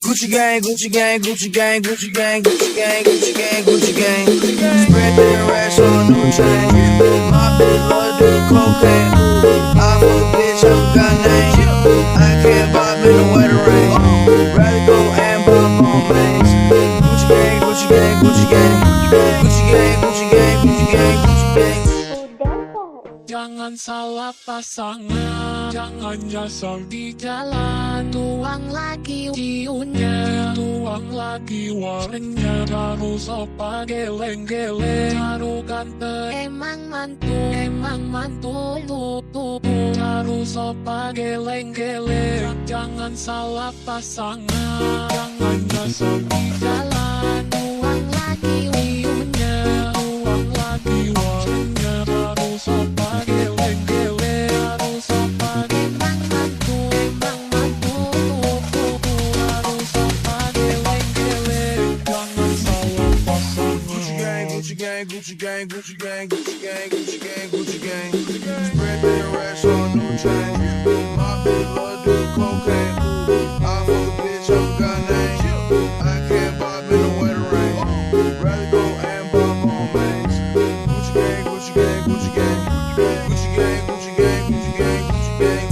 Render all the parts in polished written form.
Gucci gang, Gucci gang, Gucci gang, Gucci gang, Gucci gang, Gucci gang, Gucci gang. Spread their racks on new chain. My bitch love do cocaine. I fuck a bitch, I forgot name. I can't vibe in the weather rain. Rather go and buy on mains. Gucci gang, Gucci gang, Gucci gang, Gucci gang, Gucci gang, Gucci gang, Gucci gang. Jangan salah pasangan, jangan nyasar di jalan. Tuang lagi ciunnya, tuang lagi warnanya. Baru sopa geleng-geleng, baru ganteng. Emang mantul, tuh. Baru sopa geleng-geleng. Jangan salah pasangan, jangan nyasar di jalan. Tuang lagi ciunnya, tuang lagi warnanya. Baru sopa Gucci gang, Gucci gang, Gucci gang, Gucci gang, Gucci gang, Gucci gang. Spread their racks on new chain. My bitch love do cocaine. I fuck a bitch, I forgot name. I can't vibe in the weather rain. Rather go and buy on mains. Gucci gang, Gucci gang, Gucci gang, Gucci gang, Gucci gang, Gucci gang, Gucci gang.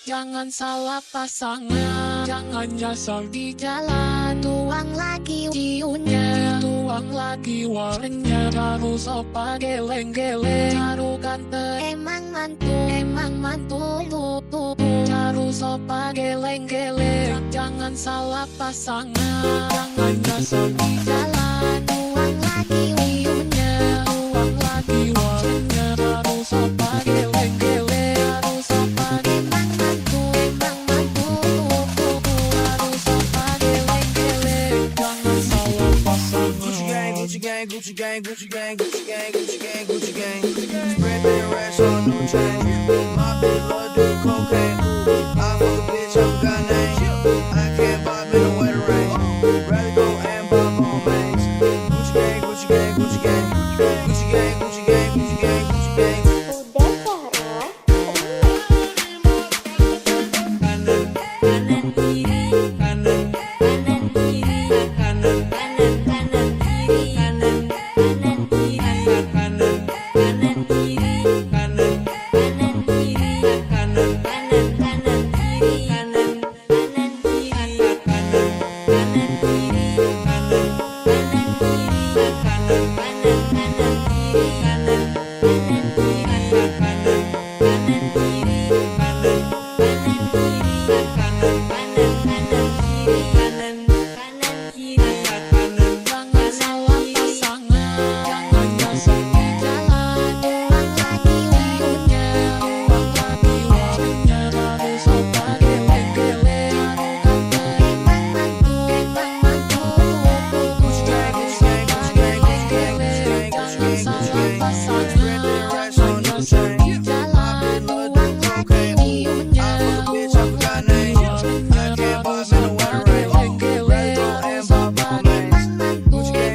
Jangan salah pasangan, jangan nyasar di jalan. Tuang lagi ciunnya, tuang lagi warnanya. Baru sopa geleng-geleng, baru ganteng. Emang mantul, tuh. Baru sopa geleng-geleng. Jangan salah pasangan, jangan nyasar di jalan. Tuang lagi ciunnya, tuang lagi warnanya. Baru sopa geleng-geleng. Gucci gang, Gucci gang, Gucci gang, Gucci gang, Gucci gang, Gucci gang. Spread their racks on new chain. My bitch love do cocaine. I fuck a bitch, I forgot name. I can't vibe in the weather rain. Rather go and buy on mains. Gucci gang, Gucci gang, Gucci gang, Gucci gang, Gucci gang, Gucci gang, Gucci gang.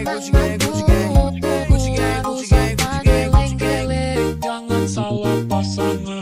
Gucci gang, Gucci gang. salah pasangan.